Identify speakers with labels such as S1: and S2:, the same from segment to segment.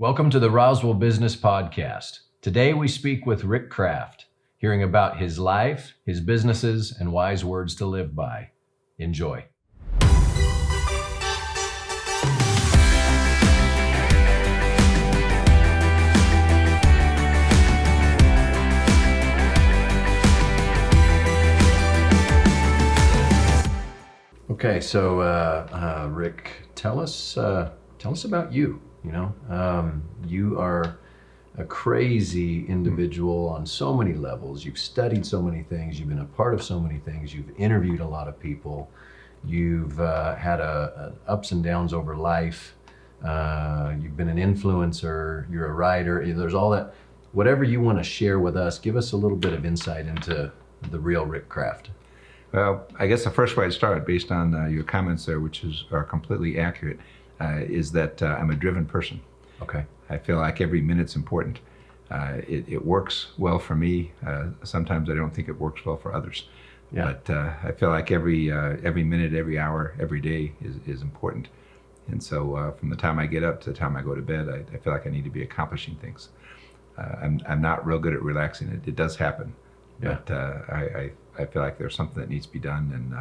S1: Welcome to the Roswell Business Podcast. Today we speak with Rick Kraft, hearing about his life, his businesses, and wise words to live by. Enjoy. Okay, so Rick, tell us about you. You are a crazy individual on so many levels. You've studied so many things. You've been a part of so many things. You've interviewed a lot of people. You've had ups and downs over life. You've been an influencer. You're a writer. There's all that. Whatever you want to share with us, give us a little bit of insight into the real Rick Kraft.
S2: Well, I guess the first way I'd start, based on your comments there, which are completely accurate, is that I'm a driven person.
S1: Okay.
S2: I feel like every minute's important. It works well for me. Sometimes I don't think it works well for others.
S1: Yeah.
S2: But I feel like every minute, every hour, every day is important. And so from the time I get up to the time I go to bed, I feel like I need to be accomplishing things. I'm not real good at relaxing. It does happen.
S1: Yeah.
S2: But I feel like there's something that needs to be done. And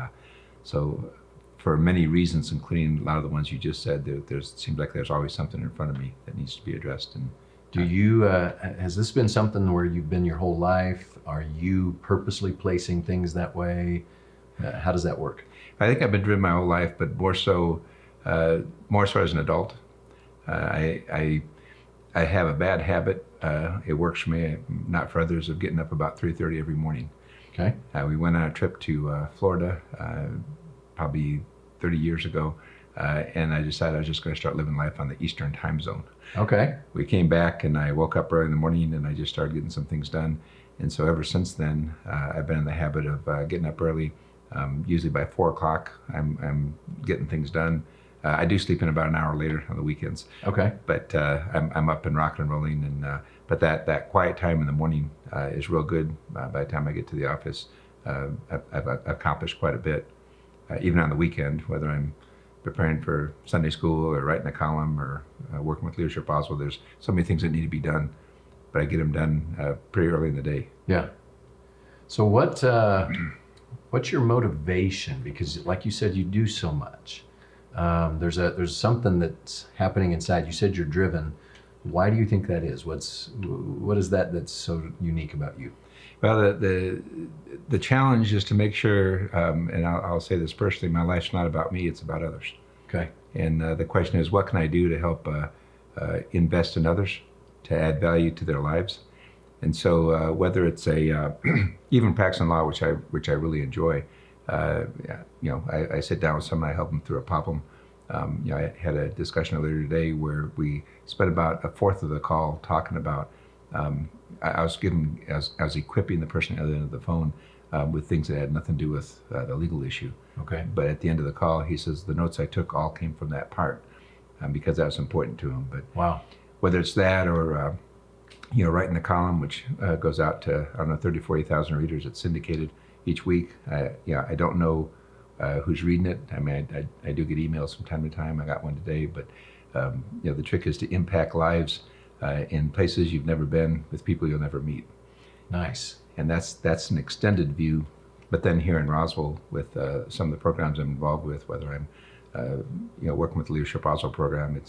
S2: so for many reasons, including a lot of the ones you just said, there seems like there's always something in front of me that needs to be addressed. And
S1: do you, has this been something where you've been your whole life? Are you purposely placing things that way? How does that work?
S2: I think I've been driven my whole life, but more so as an adult. I have a bad habit. It works for me, not for others, of getting up about 3:30 every morning.
S1: Okay.
S2: We went on a trip to Florida probably 30 years ago, and I decided I was just going to start living life on the Eastern time zone.
S1: Okay.
S2: We came back and I woke up early in the morning and I just started getting some things done. And so ever since then, I've been in the habit of getting up early. Usually by 4 o'clock, I'm getting things done. I do sleep in about an hour later on the weekends.
S1: Okay.
S2: But I'm up and rocking and rolling, and but that quiet time in the morning is real good. By the time I get to the office, I've accomplished quite a bit. Even on the weekend, whether I'm preparing for Sunday school or writing a column or working with Leadership Roswell, there's so many things that need to be done, but I get them done pretty early in the day.
S1: Yeah. So what's your motivation? Because like you said, you do so much. There's something that's happening inside. You said you're driven. Why do you think that is? What is that that's so unique about you?
S2: Well, the challenge is to make sure, and I'll say this personally, my life's not about me, it's about others.
S1: Okay.
S2: And the question is, what can I do to help invest in others, to add value to their lives? And so whether it's even practicing law, which I really enjoy, I sit down with someone, I help them through a problem. I had a discussion earlier today where we spent about a fourth of the call talking about, I was equipping the person at the end of the phone with things that had nothing to do with the legal issue.
S1: Okay.
S2: But at the end of the call, he says, the notes I took all came from that part because that was important to him. But
S1: wow.
S2: Whether it's that or, writing the column, which goes out to, 30,000-40,000 readers, it's syndicated each week. I don't know who's reading it. I mean, I do get emails from time to time. I got one today, but the trick is to impact lives in places you've never been with people you'll never meet.
S1: Nice.
S2: And that's an extended view. But then here in Roswell, with some of the programs I'm involved with, whether I'm working with the Leadership Roswell program,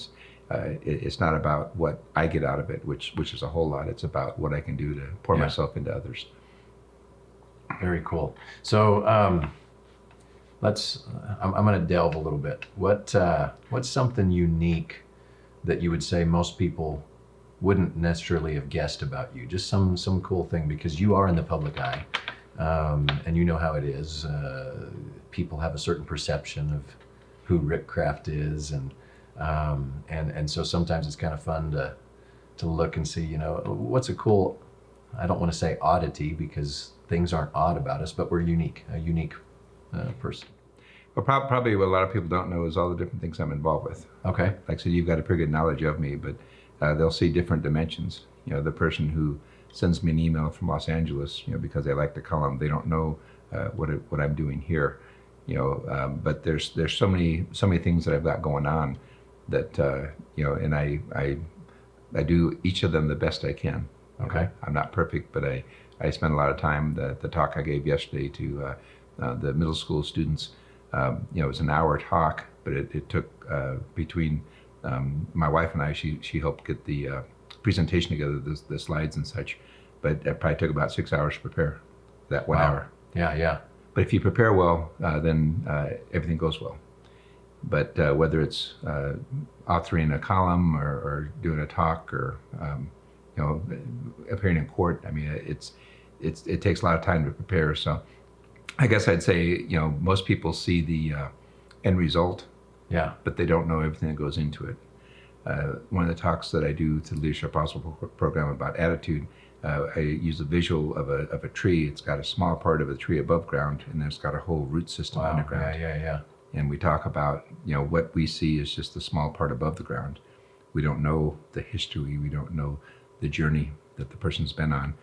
S2: it's not about what I get out of it, which is a whole lot. It's about what I can do to pour myself into others.
S1: Very cool. So I'm going to delve a little bit. What's something unique that you would say most people wouldn't necessarily have guessed about you? Just some cool thing, because you are in the public eye, and you know how it is. People have a certain perception of who Rick Kraft is, and so sometimes it's kind of fun to look and see, what's a cool, I don't want to say oddity because things aren't odd about us, but we're a unique person.
S2: Well, probably what a lot of people don't know is all the different things I'm involved with.
S1: Okay.
S2: Like I said, you've got a pretty good knowledge of me, but they'll see different dimensions. The person who sends me an email from Los Angeles, because they like the column, they don't know what I'm doing here. But there's so many things that I've got going on that and I do each of them the best I can.
S1: Okay.
S2: I'm not perfect, but I spend a lot of time. The talk I gave yesterday to the middle school students, it was an hour talk, but it took between my wife and I, she helped get the presentation together, the slides and such, but it probably took about 6 hours to prepare that 1 hour.
S1: Yeah.
S2: But if you prepare well, then everything goes well. But whether it's authoring a column or doing a talk or appearing in court, I mean, it takes a lot of time to prepare. So I guess I'd say most people see the end result, but they don't know everything that goes into it. One of the talks that I do to the Leadership Possible program about attitude, I use a visual of a tree. It's got a small part of a tree above ground, and then it's got a whole root system underground.
S1: Yeah.
S2: And we talk about, what we see is just the small part above the ground. We don't know the history. We don't know the journey that the person's been on.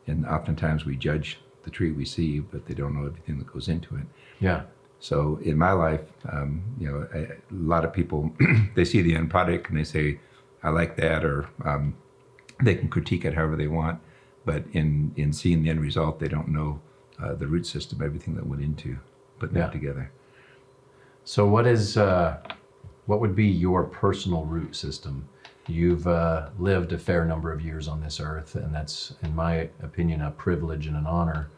S2: And oftentimes we judge the tree we see, but they don't know everything that goes into it.
S1: Yeah.
S2: So in my life, a lot of people, they see the end product and they say, I like that, or they can critique it however they want. But in seeing the end result, they don't know the root system, everything that went into putting that together.
S1: So what would be your personal root system? You've lived a fair number of years on this earth, and that's, in my opinion, a privilege and an honor,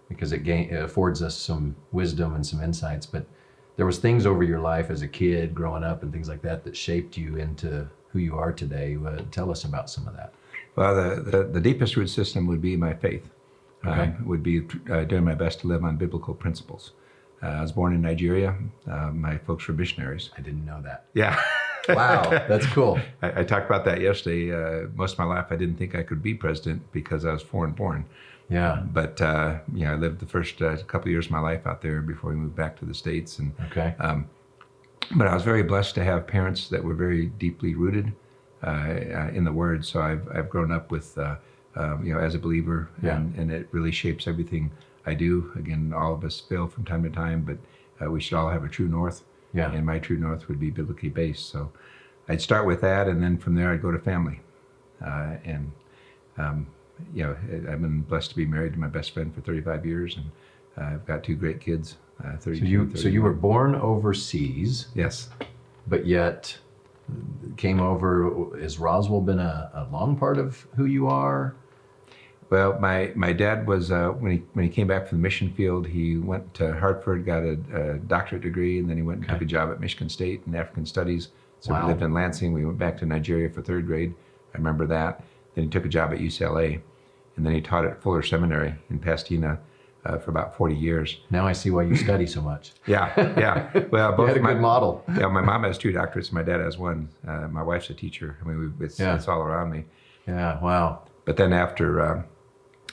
S1: because it affords us some wisdom and some insights. But there was things over your life as a kid growing up and things like that shaped you into who you are today. Tell us about some of that.
S2: Well, the deepest root system would be my faith.
S1: Okay.
S2: Would be doing my best to live on biblical principles. I was born in Nigeria. My folks were missionaries.
S1: I didn't know that.
S2: Yeah.
S1: Wow, that's cool.
S2: I talked about that yesterday. Most of my life, I didn't think I could be president because I was foreign born.
S1: Yeah.
S2: But I lived the first couple of years of my life out there before we moved back to the States. And
S1: okay.
S2: But I was very blessed to have parents that were very deeply rooted in the Word. So I've grown up with as a believer, and it really shapes everything I do. Again, all of us fail from time to time, but we should all have a true north.
S1: Yeah.
S2: And my true north would be biblically based. So I'd start with that, and then from there I'd go to family. I've been blessed to be married to my best friend for 35 years, and I've got two great kids. 32,
S1: so you were born overseas.
S2: Yes.
S1: But yet came over. Has Roswell been a long part of who you are?
S2: Well, my dad was, when he came back from the mission field, he went to Hartford, got a doctorate degree, and then he went and took a job at Michigan State in African Studies. So we lived in Lansing. We went back to Nigeria for third grade. I remember that. Then he took a job at UCLA, and then he taught at Fuller Seminary in Pasadena for about 40 years.
S1: Now I see why you study so much.
S2: Yeah. Well, both
S1: you had a good model.
S2: Yeah, my mom has 2 doctorates. My dad has 1. My wife's a teacher. I mean, it's all around me.
S1: Yeah. Wow.
S2: But then after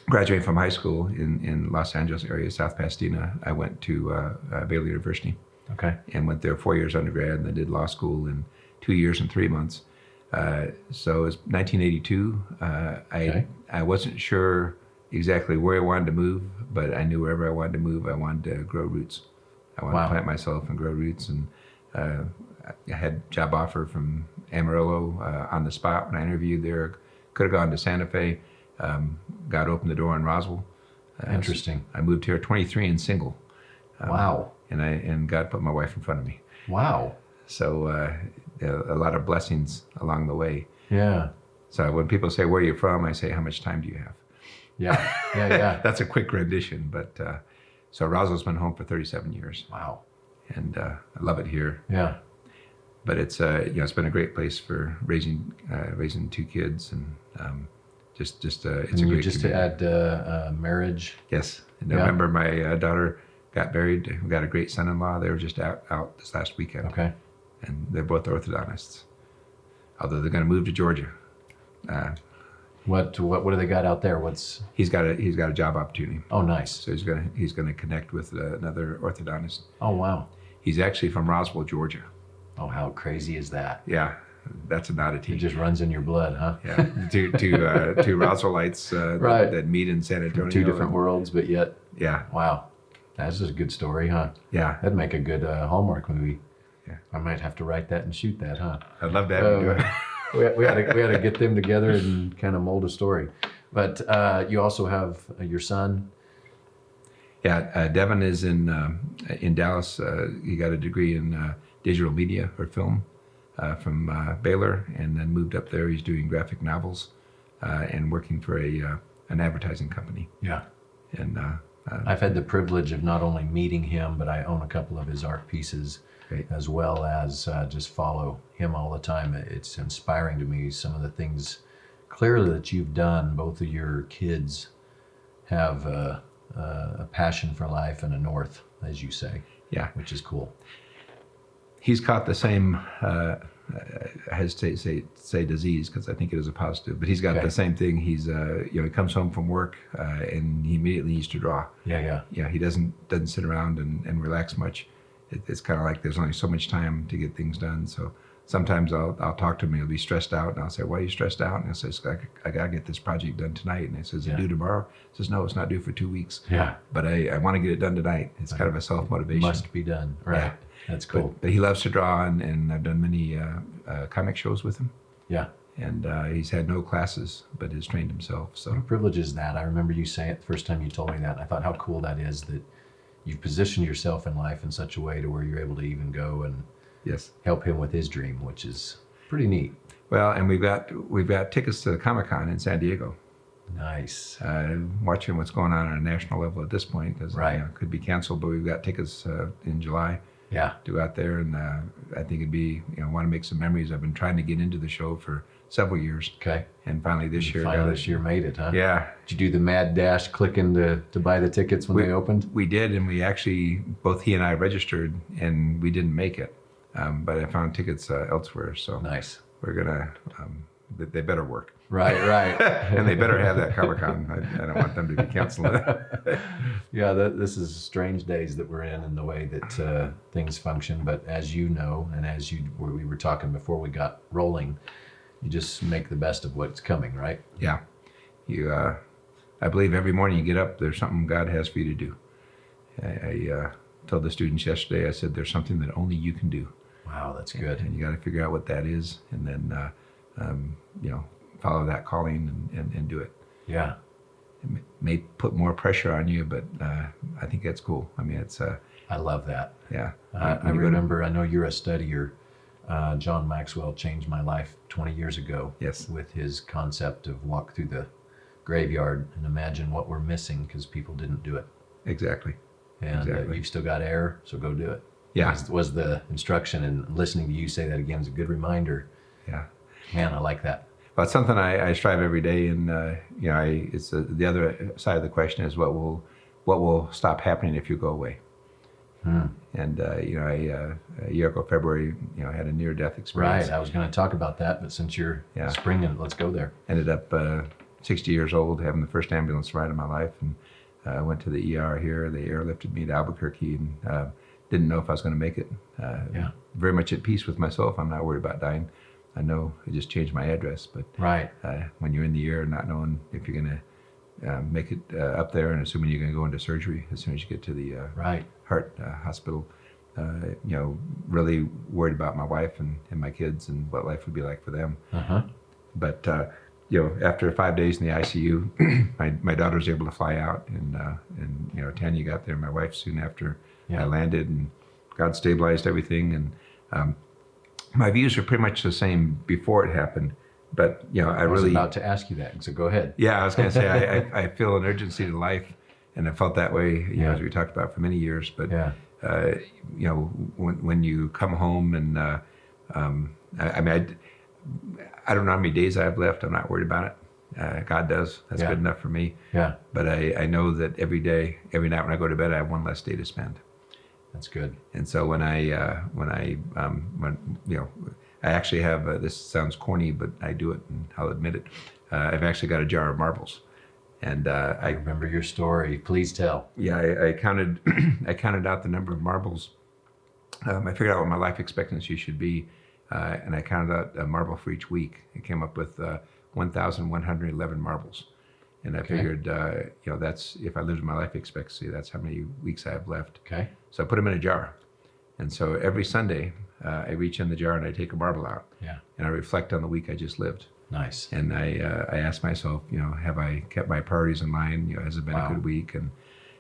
S2: graduating from high school in Los Angeles area, South Pasadena, I went to Baylor University.
S1: Okay.
S2: And went there 4 years undergrad, and then did law school in 2 years and 3 months. So it was 1982. I wasn't sure exactly where I wanted to move, but I knew wherever I wanted to move, I wanted to grow roots. I wanted to plant myself and grow roots. And I had a job offer from Amarillo on the spot when I interviewed there. Could have gone to Santa Fe. God opened the door in Roswell.
S1: Interesting.
S2: I moved here 23 and single.
S1: Wow.
S2: And God put my wife in front of me.
S1: Wow.
S2: So a lot of blessings along the way.
S1: Yeah.
S2: So when people say, where are you from? I say, how much time do you have?
S1: Yeah.
S2: That's a quick rendition. But so Roswell's been home for 37 years.
S1: Wow.
S2: And I love it here.
S1: Yeah.
S2: But it's it's been a great place for raising 2 kids, and it's a great
S1: just
S2: community.
S1: to add marriage.
S2: Yes. In November, my daughter got married. We got a great son-in-law. They were just out this last weekend.
S1: Okay.
S2: And they're both orthodontists, although they're going to move to Georgia.
S1: What do they got out there?
S2: He's got a job opportunity.
S1: Oh, nice.
S2: So he's gonna connect with another orthodontist.
S1: Oh, wow.
S2: He's actually from Roswell, Georgia.
S1: Oh, how crazy is that?
S2: Yeah, that's an oddity.
S1: It just runs in your blood, huh?
S2: Yeah, two Roswellites that meet in San Antonio.
S1: From 2 different worlds, but yet.
S2: Yeah.
S1: Wow, that's just a good story, huh?
S2: Yeah,
S1: that'd make a good Hallmark movie.
S2: Yeah,
S1: I might have to write that and shoot that, huh?
S2: I'd love to have you do it.
S1: we had to get them together and kind of mold a story. But you also have your son.
S2: Yeah, Devin is in Dallas. He got a degree in digital media or film from Baylor, and then moved up there. He's doing graphic novels and working for an advertising company.
S1: Yeah.
S2: And
S1: I've had the privilege of not only meeting him, but I own a couple of his art pieces,
S2: great.
S1: as well as just follow him all the time. It's inspiring to me, some of the things clearly that you've done. Both of your kids have a passion for life and a north, as you say.
S2: Yeah,
S1: which is cool.
S2: He's caught the same, I hesitate to say disease because I think it is a positive, but he's got the same thing. He's, he comes home from work and he immediately needs to draw.
S1: Yeah.
S2: He doesn't sit around and relax much. It's kind of like there's only so much time to get things done. So sometimes I'll talk to him. He'll be stressed out, and I'll say, "Why are you stressed out?" And he says, "I gotta get this project done tonight." And he says, "Is it due tomorrow?" He says, "No, it's not due for 2 weeks."
S1: Yeah.
S2: But I want to get it done tonight. It's kind of a self-motivation.
S1: Must be done. Right. Yeah. That's cool.
S2: But he loves to draw, and I've done many comic shows with him.
S1: Yeah.
S2: And he's had no classes, but has trained himself. So
S1: what privilege is that? I remember you saying it the first time you told me that. And I thought how cool that is that you've positioned yourself in life in such a way to where you're able to even go and help him with his dream, which is pretty neat.
S2: Well, and we've got tickets to the Comic-Con in San Diego.
S1: Nice.
S2: Watching what's going on a national level at this point, because it could be canceled, but we've got tickets in July.
S1: Yeah.
S2: To go out there, and I think it'd be, want to make some memories. I've been trying to get into the show for several years.
S1: Okay.
S2: And finally this year.
S1: This year made it, huh?
S2: Yeah.
S1: Did you do the mad dash clicking to buy the tickets when they opened?
S2: We did, and we actually, both he and I registered, and we didn't make it. But I found tickets elsewhere, so
S1: nice.
S2: We're gonna. They better work.
S1: Right.
S2: And they better have that Comic-Con. I don't want them to be canceling it.
S1: Yeah, this is strange days that we're in the way that things function. But as you know, and as we were talking before we got rolling, you just make the best of what's coming, right?
S2: Yeah. I believe every morning you get up, there's something God has for you to do. I told the students yesterday, I said, there's something that only you can do.
S1: Wow, that's good.
S2: And you got to figure out what that is, and then, follow that calling and do it.
S1: Yeah.
S2: It may put more pressure on you, but I think that's cool. I mean, it's...
S1: I love that.
S2: Yeah.
S1: I remember, I know you're a studier. John Maxwell changed my life 20 years ago.
S2: Yes.
S1: With his concept of walk through the graveyard and imagine what we're missing because people didn't do it.
S2: Exactly.
S1: And you've still got air, so go do it.
S2: Yeah.
S1: Was the instruction, and listening to you say that again is a good reminder.
S2: Yeah.
S1: Man, I like that.
S2: Well, it's something I strive every day, and it's the other side of the question is what will stop happening if you go away. And a year ago, February, I had a near-death experience.
S1: Right. I was going to talk about that, but since you're springing, let's go there.
S2: Ended up 60 years old, having the first ambulance ride of my life, and I went to the ER here. They airlifted me to Albuquerque, and didn't know if I was going to make it. Very much at peace with myself. I'm not worried about dying. I know I just changed my address, but when you're in the air, not knowing if you're going to make it up there, and assuming you're going to go into surgery as soon as you get to the heart hospital, really worried about my wife and my kids and what life would be like for them. But after 5 days in the ICU, my daughter was able to fly out, and Tanya got there, my wife, soon after I landed, and God stabilized everything. And my views are pretty much the same before it happened, but I was
S1: about to ask you that, so go ahead.
S2: Yeah, I was going to say I feel an urgency to life, and I felt that way, as we talked about for many years. But when you come home, and I don't know how many days I have left. I'm not worried about it. God does. That's good enough for me. Yeah. But I know that every night when I go to bed, I have one less day to spend.
S1: That's good.
S2: And so when I actually have, this sounds corny, but I do it, and I'll admit it. I've actually got a jar of marbles, and
S1: I remember your story. Please tell.
S2: Yeah, I counted, I counted out the number of marbles. I figured out what my life expectancy should be, and I counted out a marble for each week. I came up with 1,111 marbles. And I figured, that's, if I lived my life expectancy, that's how many weeks I have left.
S1: Okay.
S2: So I put them in a jar. And so every Sunday, I reach in the jar and I take a marble out.
S1: Yeah.
S2: And I reflect on the week I just lived.
S1: Nice.
S2: And I ask myself, have I kept my priorities in line? Has it been a good week? And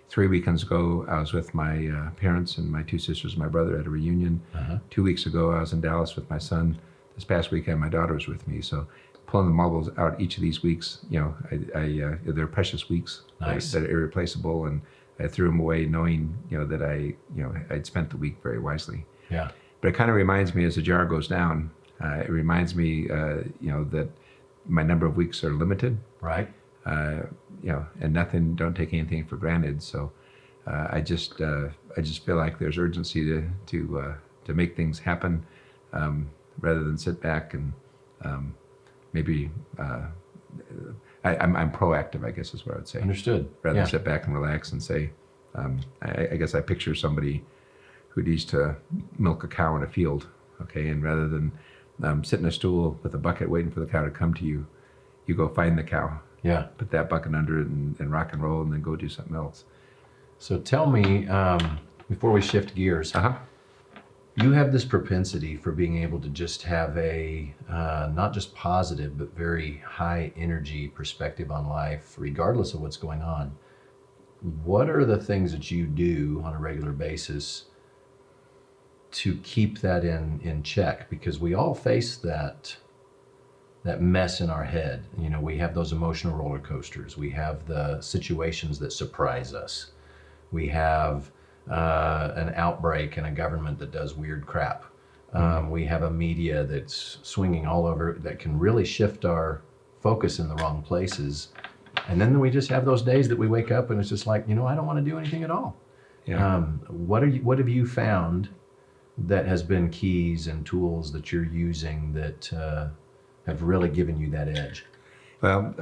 S2: 3 weekends ago, I was with my parents and my 2 sisters and my brother at a reunion. 2 weeks ago, I was in Dallas with my son. This past weekend, my daughter was with me. So pulling the marbles out each of these weeks, they're precious weeks.
S1: Nice.
S2: That are irreplaceable. And I threw them away knowing, that I'd spent the week very wisely.
S1: Yeah.
S2: But it kind of reminds me as the jar goes down, it reminds me, that my number of weeks are limited.
S1: Right.
S2: And don't take anything for granted. So I just feel like there's urgency to make things happen, rather than sit back and maybe I'm proactive, I guess is what I would say.
S1: Understood.
S2: Rather than sit back and relax and say, I guess I picture somebody who needs to milk a cow in a field, okay, and rather than sit in a stool with a bucket waiting for the cow to come to you, you go find the cow.
S1: Yeah.
S2: Put that bucket under it and rock and roll and then go do something else.
S1: So tell me, before we shift gears, you have this propensity for being able to just have a not just positive, but very high energy perspective on life, regardless of what's going on. What are the things that you do on a regular basis to keep that in check? Because we all face that mess in our head. We have those emotional roller coasters. We have the situations that surprise us. We have an outbreak in a government that does weird crap. We have a media that's swinging all over that can really shift our focus in the wrong places. And then we just have those days that we wake up and it's just like, I don't want to do anything at all.
S2: Yeah.
S1: What have you found that has been keys and tools that you're using that have really given you that edge?
S2: Well,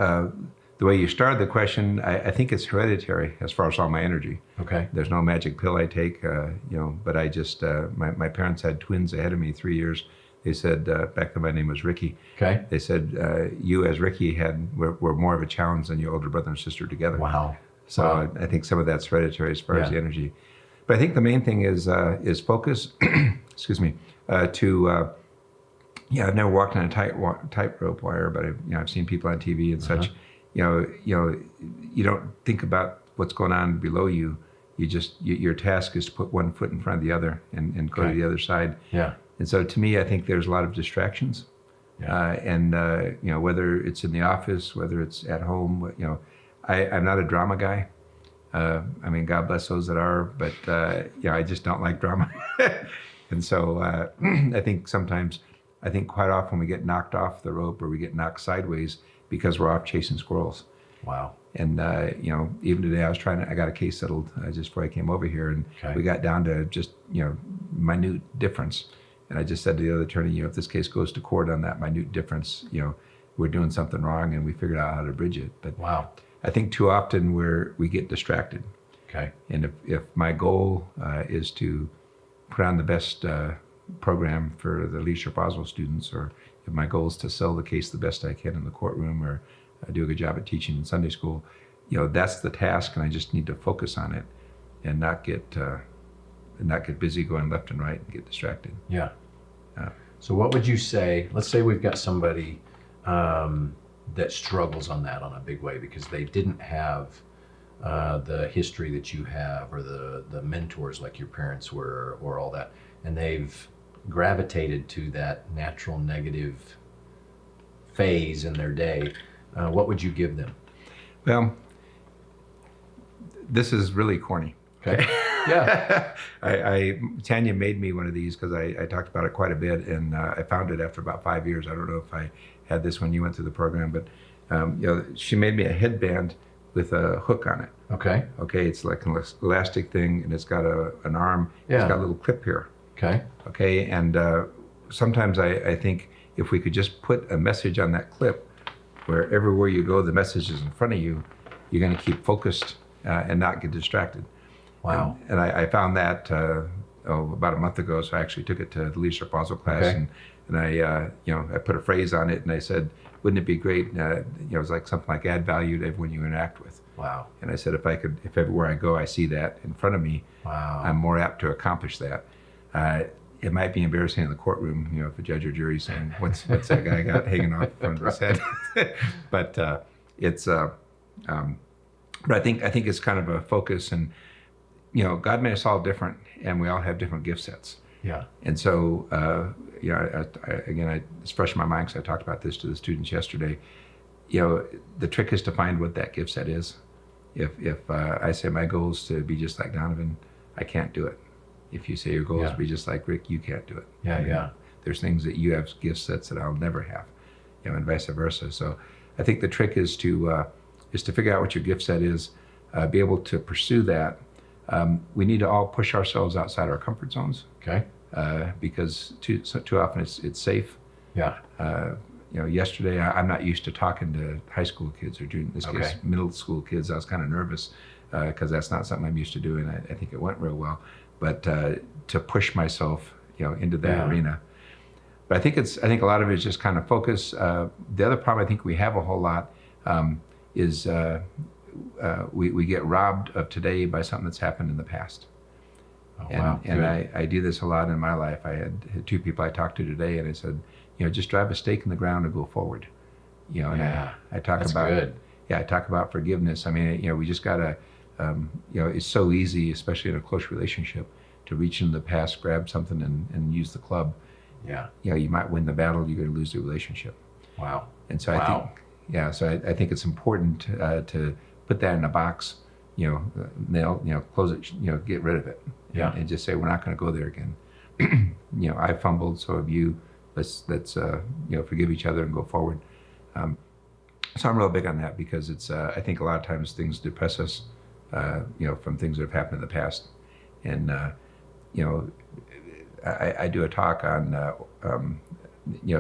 S2: the way you started the question, I think it's hereditary as far as all my energy.
S1: Okay.
S2: There's no magic pill I take, but I just, my parents had twins ahead of me 3 years. They said, back then my name was Ricky.
S1: Okay.
S2: They said, you as Ricky were more of a challenge than your older brother and sister together.
S1: Wow.
S2: So
S1: wow.
S2: I think some of that's hereditary as far as the energy. But I think the main thing is focus, excuse me, I've never walked on a tightrope wire, but I've seen people on TV and such. You don't think about what's going on below you. Your task is to put one foot in front of the other and go to the other side.
S1: Yeah.
S2: And so to me, I think there's a lot of distractions. Yeah. Whether it's in the office, whether it's at home, I'm not a drama guy. God bless those that are, but I just don't like drama. And so I think quite often we get knocked off the rope or we get knocked sideways because we're off chasing squirrels.
S1: Wow.
S2: And even today I got a case settled just before I came over here, and we got down to just minute difference. And I just said to the other attorney, if this case goes to court on that minute difference, we're doing something wrong, and we figured out how to bridge it. But
S1: wow.
S2: I think too often we get distracted.
S1: Okay.
S2: And if my goal is to put on the best program for the leadership Roswell students, or if my goal is to sell the case the best I can in the courtroom, or do a good job at teaching in Sunday school, that's the task, and I just need to focus on it and not get busy going left and right and get distracted.
S1: Yeah. So what would you say, let's say we've got somebody that struggles on a big way because they didn't have the history that you have, or the mentors like your parents were, or all that, and they've gravitated to that natural negative phase in their day. What would you give them?
S2: Well, this is really corny.
S1: Okay. Yeah.
S2: Tanya made me one of these because I talked about it quite a bit, and I found it after about 5 years. I don't know if I had this when you went through the program, but she made me a headband with a hook on it.
S1: Okay.
S2: Okay, it's like an elastic thing, and it's got an arm.
S1: Yeah.
S2: It's got a little clip here.
S1: Okay.
S2: Okay, and sometimes I think if we could just put a message on that clip, where everywhere you go, the message is in front of you, you're going to keep focused and not get distracted.
S1: Wow.
S2: And I found that about a month ago, so I actually took it to the leadership Roswell class, and I put a phrase on it, and I said, wouldn't it be great, it was like something like add value to everyone you interact with.
S1: Wow. I
S2: said, if everywhere I go I see that in front of me,
S1: wow,
S2: I'm more apt to accomplish that. it might be embarrassing in the courtroom, if a judge or jury saying, what's that guy got hanging off the front of his head? But but I think it's kind of a focus, and God made us all different, and we all have different gift sets.
S1: Yeah.
S2: And so it's fresh in my mind because I talked about this to the students yesterday. The trick is to find what that gift set is. If I say my goal is to be just like Donovan, I can't do it. If you say your goal is to be just like Rick, you can't do it.
S1: Yeah.
S2: There's things that you have gift sets that I'll never have, and vice versa. So I think the trick is to figure out what your gift set is, be able to pursue that. We need to all push ourselves outside our comfort zones.
S1: Okay.
S2: Because too often it's safe.
S1: Yeah.
S2: Yesterday I'm not used to talking to high school kids, or in this case middle school kids. I was kind of nervous because that's not something I'm used to doing. I think it went real well, but to push myself, into that arena. But I think a lot of it is just kind of focus. The other problem I think we have a whole lot is we get robbed of today by something that's happened in the past.
S1: Oh,
S2: and
S1: wow.
S2: and I do this a lot in my life. I had two people I talked to today, and I said, just drive a stake in the ground and go forward. And I talk
S1: that's
S2: about
S1: good.
S2: I talk about forgiveness. I mean, we just gotta, it's so easy, especially in a close relationship, to reach into the past, grab something, and use the club.
S1: Yeah.
S2: You might win the battle, you're going to lose the relationship.
S1: Wow.
S2: And so I think it's important to put that in a box, nail, close it, get rid of it.
S1: Yeah.
S2: And just say, we're not going to go there again. I fumbled, so have you. Let's forgive each other and go forward. So I'm real big on that because it's I think a lot of times things depress us, from things that have happened in the past. And I do a talk on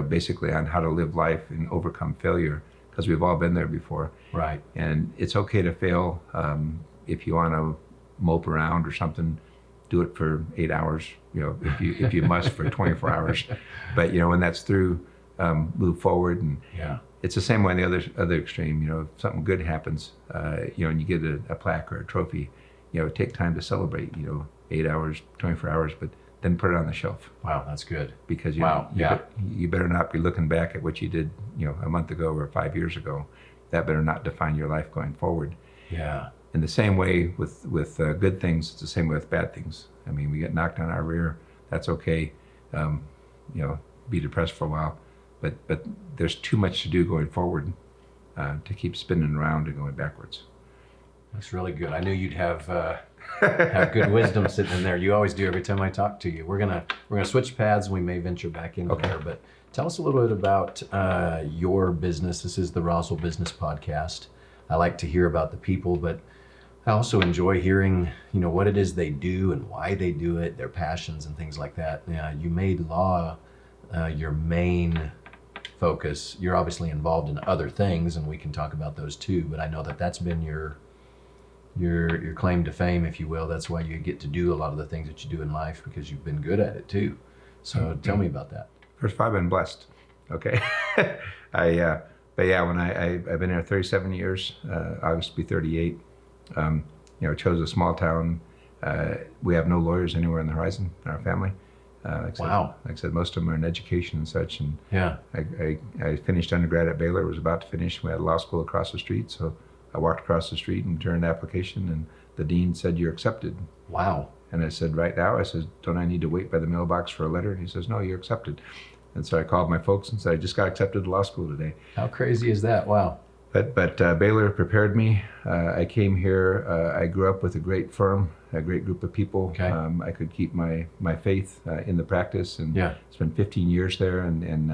S2: basically on how to live life and overcome failure, because we've all been there before.
S1: Right.
S2: And it's okay to fail. If you want to mope around or something, do it for 8 hours, if you must, for 24 hours. But when that's through, move forward. And it's the same way on the other extreme. If something good happens, and you get a plaque or a trophy, take time to celebrate. 8 hours, 24 hours, but then put it on the shelf.
S1: Wow, that's good.
S2: Because you better not be looking back at what you did, a month ago or 5 years ago. That better not define your life going forward.
S1: Yeah.
S2: In the same way with good things, it's the same way with bad things. I mean, we get knocked on our rear. That's okay. Be depressed for a while, but there's too much to do going forward to keep spinning around and going backwards.
S1: That's really good. I knew you'd have good wisdom sitting in there. You always do every time I talk to you. We're gonna switch paths. We may venture back into there, but tell us a little bit about your business. This is the Roswell Business Podcast. I like to hear about the people, but I also enjoy hearing, what it is they do and why they do it, their passions and things like that. You made law your main focus. You're obviously involved in other things, and we can talk about those too. But I know that's been your claim to fame, if you will. That's why you get to do a lot of the things that you do in life, because you've been good at it too. So tell me about that.
S2: First of all, I've been blessed. Okay. When I've been here 37 years, August will be 38. Chose a small town. We have no lawyers anywhere on the horizon in our family. Like I said, most of them are in education and such. And I finished undergrad at Baylor, was about to finish. We had a law school across the street. So I walked across the street and turned an application, and the dean said, "You're accepted."
S1: Wow.
S2: And I said, "Right now?" I said, "Don't I need to wait by the mailbox for a letter?" And he says, "No, you're accepted." And so I called my folks and said, "I just got accepted to law school today."
S1: How crazy is that? Wow.
S2: But Baylor prepared me. I came here. I grew up with a great firm, a great group of people.
S1: Okay.
S2: I could keep my faith in the practice, and spent 15 years there. And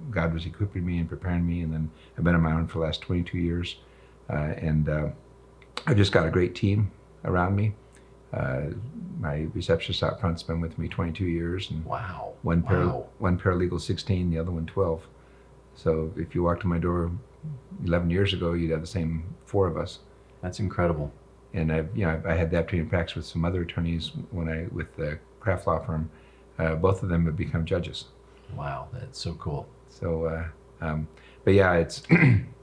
S2: God was equipping me and preparing me. And then I've been on my own for the last 22 years. I've just got a great team around me. My receptionist out front's been with me 22 years. And
S1: wow.
S2: One paralegal 16, the other one 12. So if you walked to my door 11 years ago, you'd have the same 4 of us.
S1: That's incredible.
S2: And I had the opportunity to practice with some other attorneys with the Kraft law firm. Both of them have become judges.
S1: Wow, that's so cool.
S2: So, it's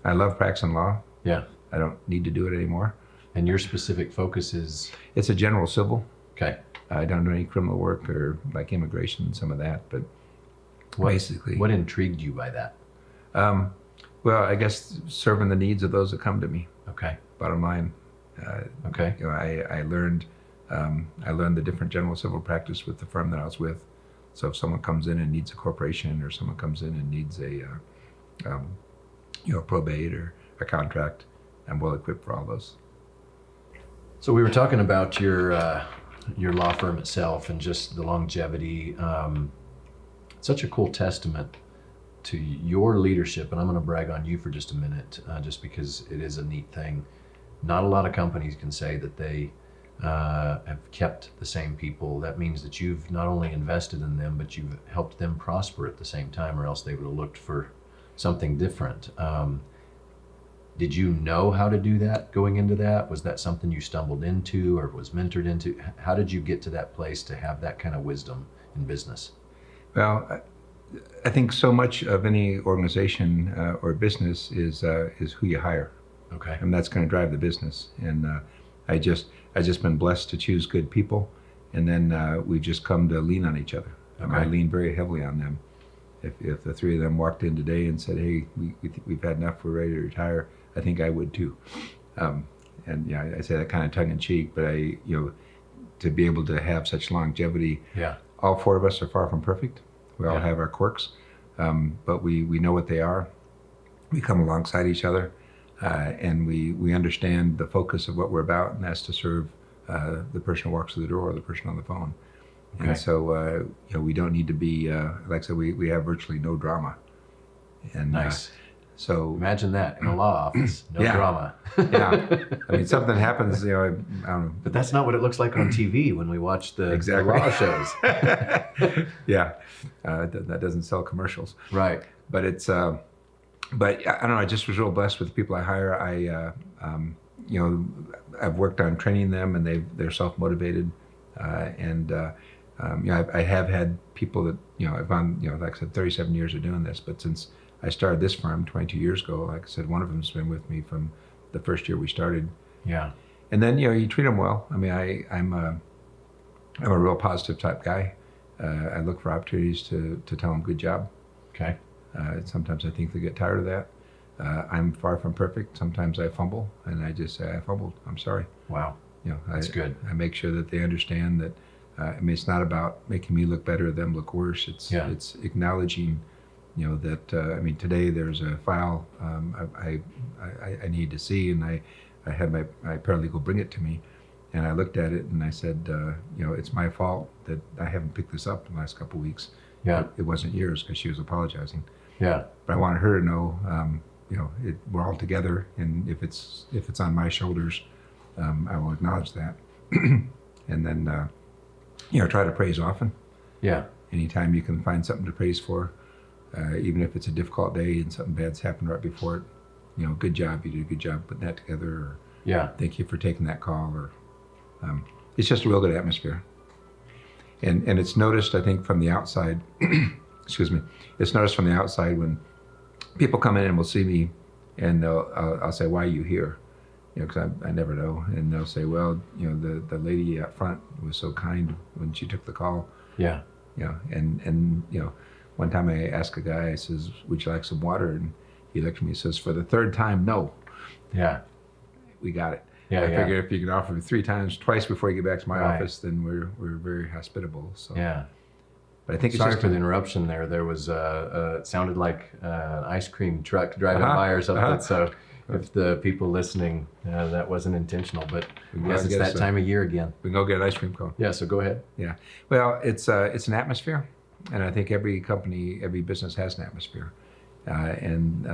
S2: I love practicing law.
S1: Yeah.
S2: I don't need to do it anymore.
S1: And your specific focus is?
S2: It's a general civil.
S1: Okay.
S2: I don't do any criminal work or like immigration and some of that, but basically.
S1: What intrigued you by that?
S2: Well, I guess serving the needs of those that come to me.
S1: Okay.
S2: Bottom line.
S1: Okay.
S2: I learned the different general civil practice with the firm that I was with. So if someone comes in and needs a corporation, or someone comes in and needs a probate or a contract, I'm well equipped for all those.
S1: So we were talking about your law firm itself and just the longevity. Such a cool testament to your leadership, and I'm going to brag on you for just a minute, just because it is a neat thing. Not a lot of companies can say that they have kept the same people. That means that you've not only invested in them, but you've helped them prosper at the same time, or else they would have looked for something different. Did you know how to do that going into that? Was that something you stumbled into or was mentored into? How did you get to that place to have that kind of wisdom in business?
S2: Well, I think so much of any organization or business is who you hire.
S1: Okay.
S2: And that's going to drive the business. And I just been blessed to choose good people, and then we've just come to lean on each other.
S1: Okay.
S2: I lean very heavily on them. If the three of them walked in today and said, "Hey, we've had enough, we're ready to retire," I think I would too. And yeah, I say that kind of tongue in cheek, but to be able to have such longevity.
S1: Yeah.
S2: All four of us are far from perfect. We all have our quirks, but we know what they are. We come alongside each other, and we understand the focus of what we're about, and that's to serve the person who walks through the door or the person on the phone. Okay. And so we don't need to be like I said, we have virtually no drama. And
S1: nice.
S2: So
S1: imagine that in a law office, no drama.
S2: Yeah, I mean, something happens, I don't know.
S1: But that's not what it looks like on TV when we watch the law shows.
S2: Yeah, that doesn't sell commercials.
S1: Right.
S2: But it's, but I don't know. I just was real blessed with the people I hire. I've worked on training them, and they're self-motivated, and I have had people that I've gone, like I said, 37 years of doing this, but since I started this firm 22 years ago. Like I said, one of them's been with me from the first year we started.
S1: Yeah. And
S2: then you treat them well. I mean, I'm a real positive type guy. I look for opportunities to tell them good job.
S1: Okay.
S2: Sometimes I think they get tired of that. I'm far from perfect. Sometimes I fumble, and I just say I fumbled. I'm sorry.
S1: Wow. That's good.
S2: I make sure that they understand that. I mean, it's not about making me look better or them look worse. It's acknowledging. That I mean, today there's a file I need to see, and I had my paralegal bring it to me, and I looked at it and I said, it's my fault that I haven't picked this up in the last couple of weeks.
S1: Yeah.
S2: It wasn't yours, because she was apologizing.
S1: Yeah.
S2: But I wanted her to know, we're all together, and if it's on my shoulders, I will acknowledge that, and then try to praise often.
S1: Yeah.
S2: Anytime you can find something to praise for. Even if it's a difficult day and something bad's happened right before it, good job, you did a good job putting that together, or thank you for taking that call, or it's just a real good atmosphere. And it's noticed, I think, from the outside, excuse me, it's noticed from the outside when people come in and will see me, and I'll say, "Why are you here?" Because I never know, and they'll say, "Well, the lady up front was so kind when she took the call."
S1: Yeah.
S2: And one time I asked a guy, I says, "Would you like some water?" And he looked at me and says, "For the third time, no."
S1: Yeah.
S2: We got it.
S1: Yeah.
S2: I figured if you can offer me twice before you get back to my
S1: right.
S2: office, then we're very hospitable. So
S1: yeah.
S2: But I think
S1: sorry for the interruption there. There was it sounded like an ice cream truck driving by or something. So if the people listening, that wasn't intentional, but yes, it's that time of year again.
S2: We can go get an ice cream cone.
S1: Yeah. So go ahead.
S2: Yeah. Well, it's an atmosphere. And I think every company, every business has an atmosphere. And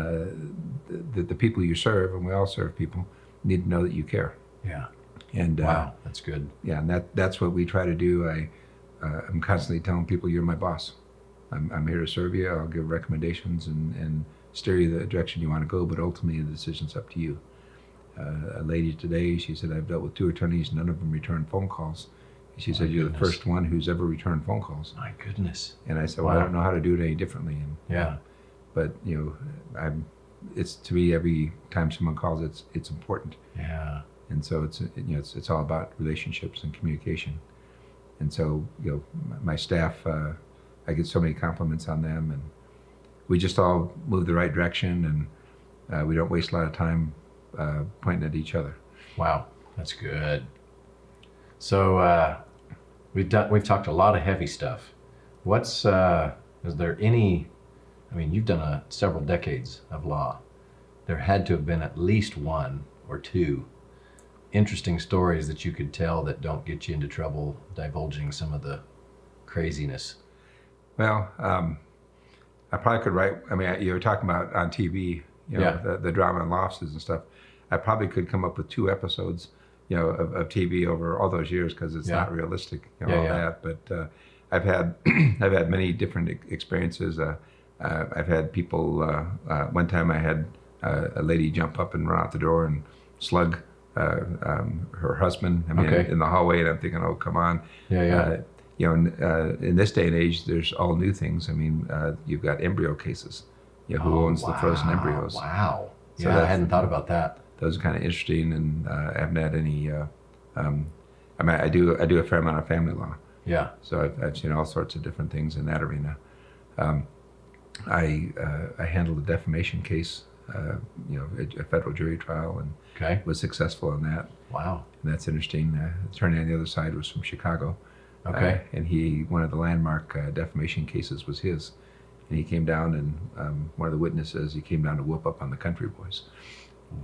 S2: the people you serve, and we all serve people, need to know that you care.
S1: Yeah.
S2: And
S1: wow, that's good.
S2: Yeah, and that's what we try to do. I'm constantly telling people, you're my boss. I'm here to serve you. I'll give recommendations and steer you the direction you want to go, but ultimately the decision's up to you. A lady today, she said, "I've dealt with 2 attorneys, none of them returned phone calls." She said, "You're the first one who's ever returned phone calls."
S1: My goodness.
S2: And I said, "Well, I don't know how to do it any differently." And,
S1: yeah.
S2: But it's to me, every time someone calls, it's important.
S1: Yeah.
S2: And so it's all about relationships and communication. And so, my staff, I get so many compliments on them, and we just all move the right direction, and we don't waste a lot of time pointing at each other.
S1: Wow, that's good. So we've talked a lot of heavy stuff. Is there any? I mean, you've done several decades of law. There had to have been at least one or two interesting stories that you could tell that don't get you into trouble divulging some of the craziness.
S2: Well, I probably could write. I mean, you were talking about on TV, the drama in law offices and stuff. I probably could come up with 2 episodes, of TV over all those years, because it's not realistic, that. But I've had I've had many different experiences. I've had people. One time I had a lady jump up and run out the door and slug her husband. I mean, in the hallway, and I'm thinking, oh, come on. In this day and age, there's all new things. I mean, you've got embryo cases. Who owns the frozen embryos?
S1: Wow.
S2: So
S1: I hadn't thought about that.
S2: Those are kind of interesting, and I haven't had any. I mean, I do a fair amount of family law.
S1: Yeah.
S2: So I've seen all sorts of different things in that arena. I handled a defamation case, a federal jury trial, and was successful in that.
S1: Wow.
S2: And that's interesting. The attorney on the other side was from Chicago.
S1: Okay.
S2: And one of the landmark defamation cases was his. And he came down, and one of the witnesses, he came down to whoop up on the country boys.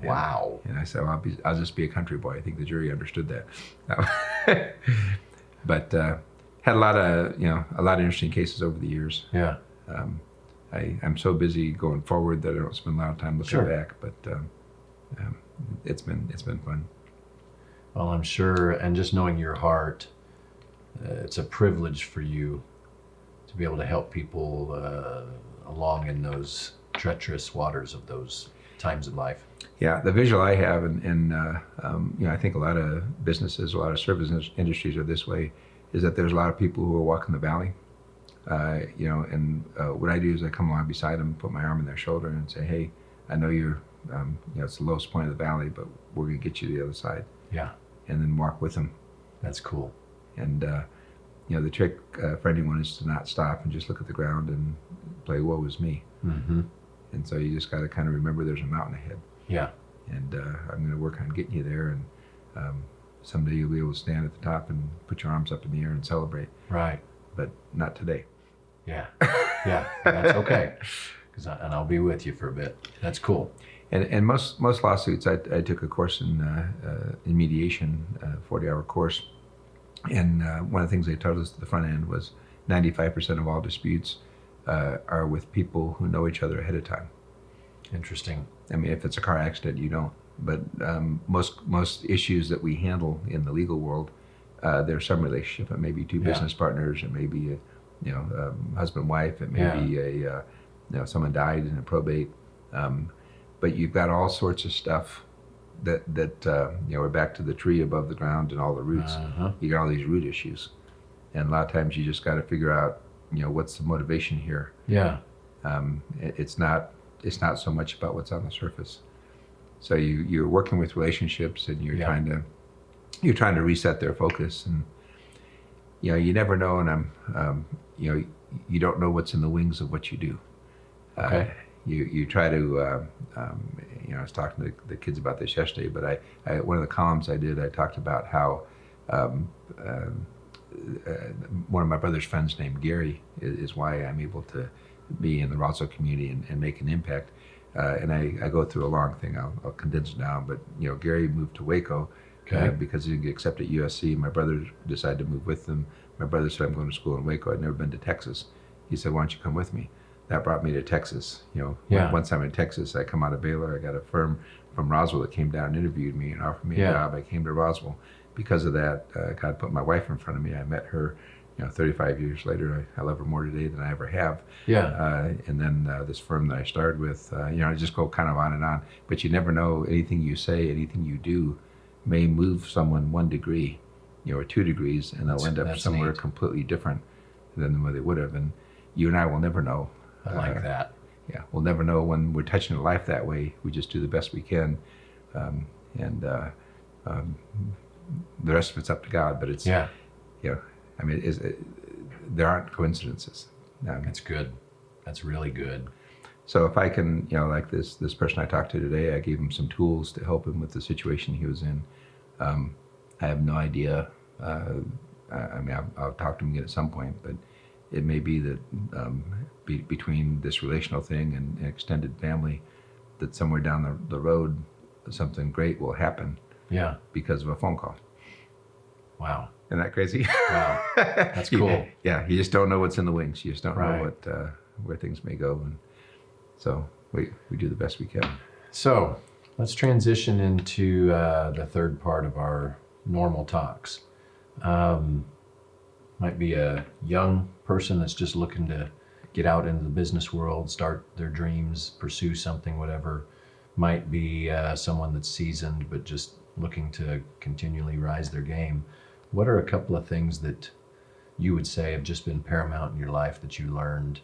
S1: Wow.
S2: And I said, well, I'll just be a country boy. I think the jury understood that. But had a lot of interesting cases over the years.
S1: Yeah.
S2: I'm so busy going forward that I don't spend a lot of time looking back. But it's been fun.
S1: Well, I'm sure, and just knowing your heart, it's a privilege for you to be able to help people along in those treacherous waters of those times in life.
S2: Yeah, the visual I have, and I think a lot of businesses, a lot of service industries are this way, is that there's a lot of people who are walking the valley. And what I do is I come along beside them, put my arm on their shoulder, and say, hey, I know you're, it's the lowest point of the valley, but we're going to get you to the other side.
S1: Yeah.
S2: And then walk with them.
S1: That's cool.
S2: And, the trick for anyone is to not stop and just look at the ground and play woe is me.
S1: Mm-hmm.
S2: And so you just got to kind of remember there's a mountain ahead.
S1: Yeah.
S2: And I'm going to work on getting you there. And someday you'll be able to stand at the top and put your arms up in the air and celebrate.
S1: Right.
S2: But not today.
S1: Yeah. Yeah. That's okay. And I'll be with you for a bit. That's cool.
S2: And most lawsuits, I took a course in mediation, 40-hour course. And one of the things they told us at the front end was 95% of all disputes are with people who know each other ahead of time.
S1: Interesting.
S2: I mean, if it's a car accident, you don't. But most issues that we handle in the legal world, there's some relationship. It may be two business partners. It may be husband wife. It may be someone died in a probate. But you've got all sorts of stuff that we're back to the tree above the ground and all the roots.
S1: Uh-huh.
S2: You got all these root issues, and a lot of times you just got to figure out what's the motivation here.
S1: Yeah.
S2: It's not so much about what's on the surface. So you're working with relationships, and you're trying to reset their focus, and you never know. And you don't know what's in the wings of what you do.
S1: Okay.
S2: You try to, I was talking to the kids about this yesterday, but I one of the columns I did, I talked about how one of my brother's friends named Gary is why I'm able to be in the Roswell community and make an impact. And I go through a long thing. I'll condense it down. But Gary moved to Waco because he didn't get accepted at USC. My brother decided to move with them. My brother said, I'm going to school in Waco. I'd never been to Texas. He said, why don't you come with me? That brought me to Texas. Once I'm in Texas, I come out of Baylor. I got a firm from Roswell that came down and interviewed me and offered me a job. I came to Roswell. Because of that, God put my wife in front of me. I met her, 35 years later. I love her more today than I ever have.
S1: Yeah.
S2: And then this firm that I started with, I just go kind of on and on. But you never know. Anything you say, anything you do may move someone 1 degree, or 2 degrees, and they'll end up somewhere completely different than where they would have. And you and I will never know.
S1: I like that.
S2: Yeah, we'll never know when we're touching life that way. We just do the best we can. The rest of it's up to God, but it's, I mean, there aren't coincidences.
S1: That's good. That's really good.
S2: So if I can, like this person I talked to today, I gave him some tools to help him with the situation he was in. I have no idea. I mean, I'll talk to him again at some point, but it may be that between this relational thing and extended family, that somewhere down the road, something great will happen.
S1: Yeah.
S2: Because of a phone call.
S1: Wow.
S2: Isn't that crazy?
S1: Wow. That's cool.
S2: Yeah. You just don't know what's in the wings. You just don't
S1: Right.
S2: know what where things may go. And so we do the best we can.
S1: So let's transition into the third part of our normal talks. Might be a young person that's just looking to get out into the business world, start their dreams, pursue something, whatever. Might be someone that's seasoned, but just looking to continually rise their game. What are a couple of things that you would say have just been paramount in your life that you learned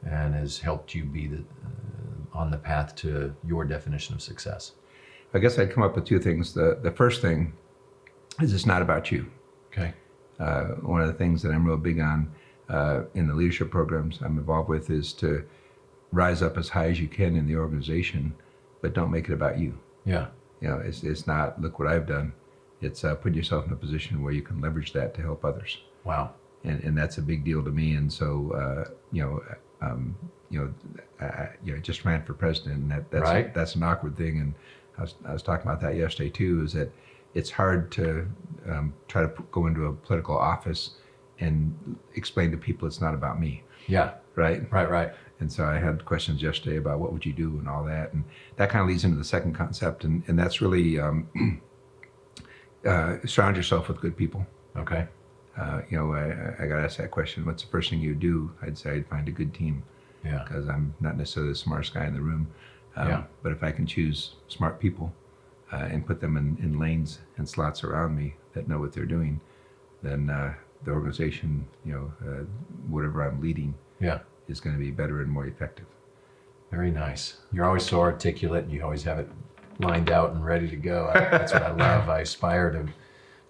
S1: and has helped you be on the path to your definition of success?
S2: I guess I'd come up with two things. The first thing is it's not about you.
S1: Okay.
S2: One of the things that I'm real big on in the leadership programs I'm involved with is to rise up as high as you can in the organization, but don't make it about you.
S1: Yeah.
S2: It's not, look what I've done. It's put yourself in a position where you can leverage that to help others.
S1: Wow.
S2: And that's a big deal to me. And so, I just ran for president, and that's an awkward thing. And I was talking about that yesterday too, is that it's hard to try to go into a political office and explain to people it's not about me.
S1: Yeah.
S2: Right?
S1: Right.
S2: And so I had questions yesterday about what would you do and all that. And that kind of leads into the second concept. And that's really surround yourself with good people.
S1: Okay.
S2: I got asked that question, what's the first thing you do? I'd say I'd find a good team.
S1: Yeah.
S2: Because I'm not necessarily the smartest guy in the room.
S1: Yeah.
S2: But if I can choose smart people and put them in lanes and slots around me that know what they're doing, then the organization, whatever I'm leading,
S1: Yeah.
S2: is going to be better and more effective.
S1: Very nice. You're always so articulate, and you always have it lined out and ready to go. That's what I love. I aspire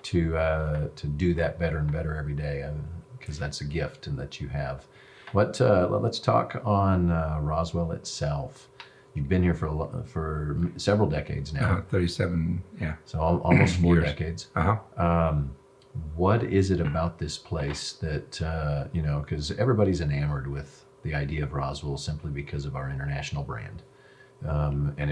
S1: to do that better and better every day, because that's a gift and that you have. Let's talk on Roswell itself. You've been here for several decades now.
S2: 37, yeah.
S1: So almost 4
S2: Years.
S1: decades.
S2: Uh-huh.
S1: What is it about this place that, because everybody's enamored with the idea of Roswell simply because of our international brand,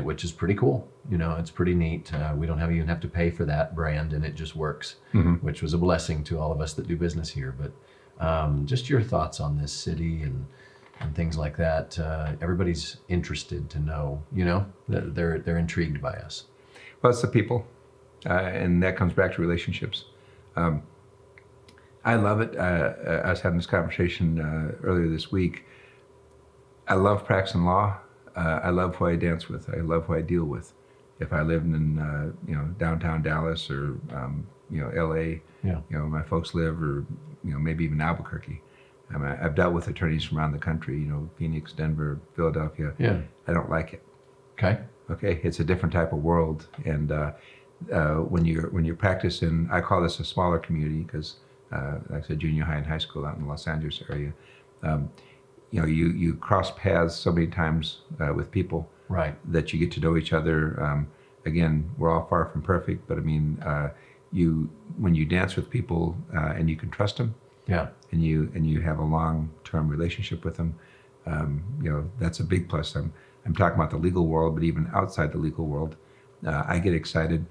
S1: which is pretty cool. It's pretty neat. We don't even have to pay for that brand, and it just works, which was a blessing to all of us that do business here. But just your thoughts on this city and things like that. Everybody's interested to know, that they're intrigued by us.
S2: Well, it's the people, and that comes back to relationships. I love it. I was having this conversation earlier this week. I love practicing law. I love who I dance with. I love who I deal with. If I lived in downtown Dallas or L.A.,
S1: Yeah.
S2: My folks live, or maybe even Albuquerque. I've dealt with attorneys from around the country. Phoenix, Denver, Philadelphia.
S1: Yeah.
S2: I don't like it.
S1: Okay.
S2: It's a different type of world, and when you're practicing, I call this a smaller community because, like I said, junior high and high school out in the Los Angeles area. You cross paths so many times with people,
S1: Right.
S2: that you get to know each other. Again, we're all far from perfect, but I mean, when you dance with people and you can trust them,
S1: Yeah.
S2: and you have a long-term relationship with them, that's a big plus. I'm talking about the legal world, but even outside the legal world, I get excited.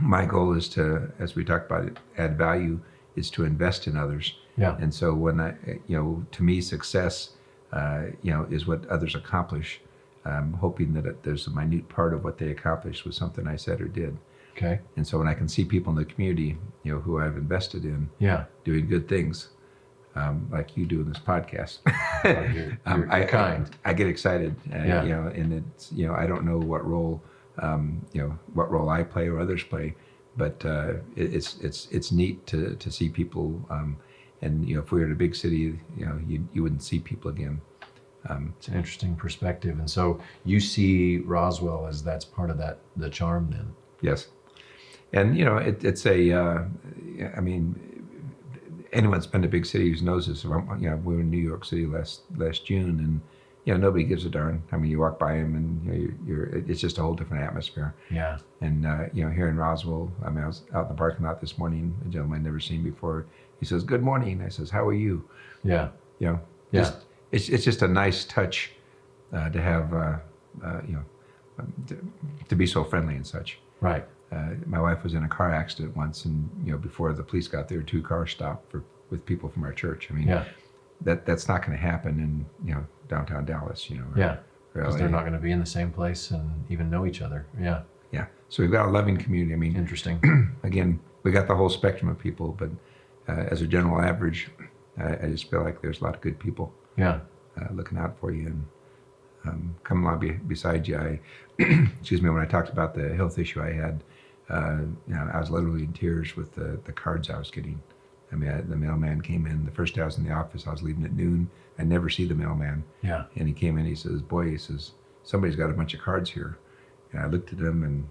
S2: My goal is to, as we talked about it, add value, is to invest in others.
S1: Yeah.
S2: And so when to me, success, is what others accomplish. I'm hoping that there's a minute part of what they accomplished was something I said or did.
S1: Okay.
S2: And so when I can see people in the community, who I've invested in,
S1: Yeah.
S2: doing good things, like you do in this podcast,
S1: You're kind.
S2: I get excited.
S1: Yeah.
S2: And it's I don't know what role I play or others play, but it's neat to see people. And if we were in a big city, you wouldn't see people again.
S1: It's an interesting perspective. And so you see Roswell as that's part of the charm then.
S2: Yes. And it's a anyone that's been to big cities knows this. We were in New York City last June, and nobody gives a darn. I mean, you walk by them, and it's just a whole different atmosphere.
S1: Yeah.
S2: And here in Roswell, I was out in the parking lot this morning. A gentleman I'd never seen before. He says, "Good morning." I says, "How are you?"
S1: Yeah.
S2: It's just a nice touch to have. To be so friendly and such.
S1: Right.
S2: My wife was in a car accident once, and before the police got there, 2 cars stopped with people from our church. I mean, that's not going to happen in downtown Dallas.
S1: Because they're not going to be in the same place and even know each other. Yeah.
S2: Yeah. So we've got a loving community. I mean,
S1: interesting.
S2: Again, we got the whole spectrum of people, but as a general average, I just feel like there's a lot of good people.
S1: Yeah.
S2: Looking out for you and coming along beside you. Excuse me, when I talked about the health issue I had, I was literally in tears with the cards I was getting. I mean, the mailman came in. The first day I was in the office, I was leaving at noon. I never see the mailman.
S1: Yeah.
S2: And he came in, he says, "Boy," he says, "somebody's got a bunch of cards here." And I looked at him and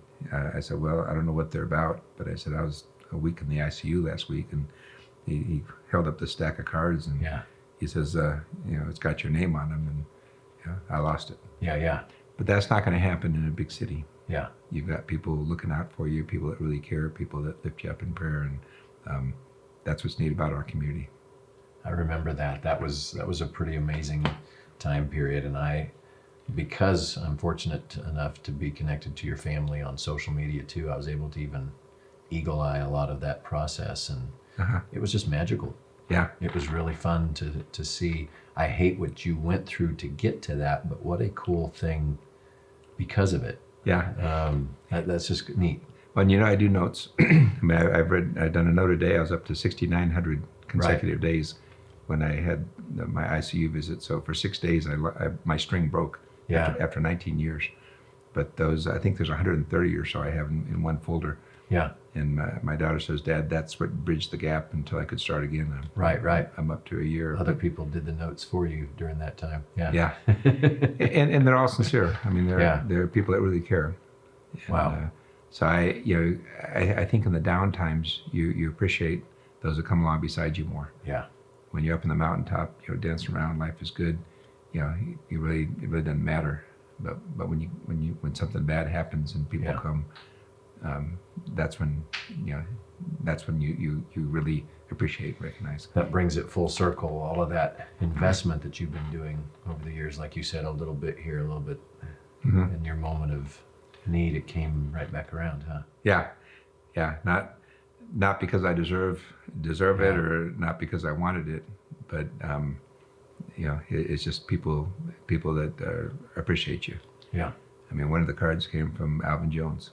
S2: I said, "Well, I don't know what they're about." But I said, "I was a week in the ICU last week." And he held up the stack of cards and he says, "It's got your name on them." And I lost it.
S1: Yeah.
S2: But that's not going to happen in a big city.
S1: Yeah.
S2: You've got people looking out for you, people that really care, people that lift you up in prayer, and that's what's neat about our community.
S1: I remember that. That was a pretty amazing time period, and because I'm fortunate enough to be connected to your family on social media too, I was able to even eagle eye a lot of that process, and it was just magical.
S2: Yeah.
S1: It was really fun to see. I hate what you went through to get to that, but what a cool thing because of it.
S2: Yeah.
S1: That's just neat.
S2: Well, and I do notes. I mean, I've done a note a day. I was up to 6,900 consecutive days when I had my ICU visit. So for 6 days, my string broke after 19 years. But I think there's 130 or so I have in one folder.
S1: Yeah.
S2: And my daughter says, "Dad, that's what bridged the gap until I could start again."
S1: Right.
S2: I'm up to a year.
S1: Other people did the notes for you during that time. Yeah.
S2: Yeah. and they're all sincere. I mean, they're people that really care. And,
S1: wow.
S2: So I think in the down times, you appreciate those that come along beside you more.
S1: Yeah.
S2: When you're up in the mountaintop, dancing around, life is good. It really doesn't matter. But when something bad happens and people come, that's when you really appreciate and recognize.
S1: That brings it full circle. All of that investment that you've been doing over the years, like you said, a little bit here, a little bit in your moment of need, it came right back around, huh?
S2: Yeah. Not because I deserve it, or not because I wanted it, but it's just people that appreciate you.
S1: Yeah.
S2: I mean, one of the cards came from Alvin Jones.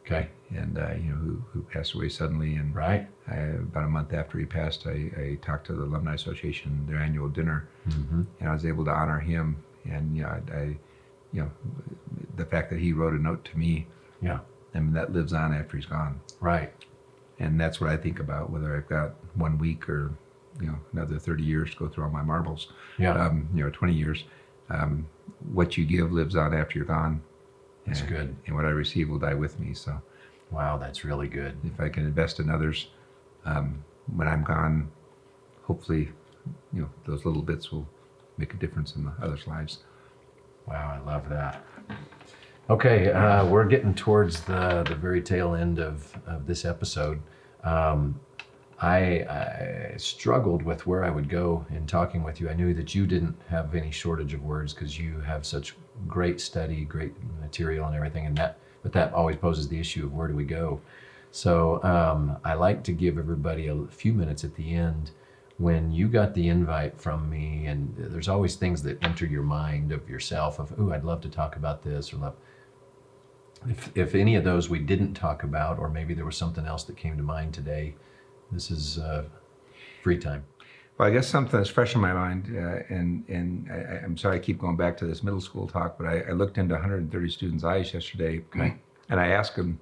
S1: Okay.
S2: And who passed away suddenly. And about a month after he passed, I talked to the Alumni Association, their annual dinner, and I was able to honor him. And the fact that he wrote a note to me, I mean, that lives on after he's gone.
S1: Right.
S2: And that's what I think about, whether I've got 1 week or another 30 years to go through all my marbles. 20 years. What you give lives on after you're gone.
S1: That's good.
S2: And what I receive will die with me. So,
S1: wow, that's really good.
S2: If I can invest in others, when I'm gone, hopefully, those little bits will make a difference in the others' lives.
S1: Wow, I love that. Okay, we're getting towards the very tail end of this episode. I struggled with where I would go in talking with you. I knew that you didn't have any shortage of words because you have such great study, great material and everything, but that always poses the issue of where do we go. So I like to give everybody a few minutes at the end when you got the invite from me, and there's always things that enter your mind of yourself of, ooh, I'd love to talk about this, or love. If any of those we didn't talk about, or maybe there was something else that came to mind today, this is free time.
S2: Well, I guess something that's fresh in my mind, and I'm sorry I keep going back to this middle school talk, but I looked into 130 students' eyes yesterday, and I asked them,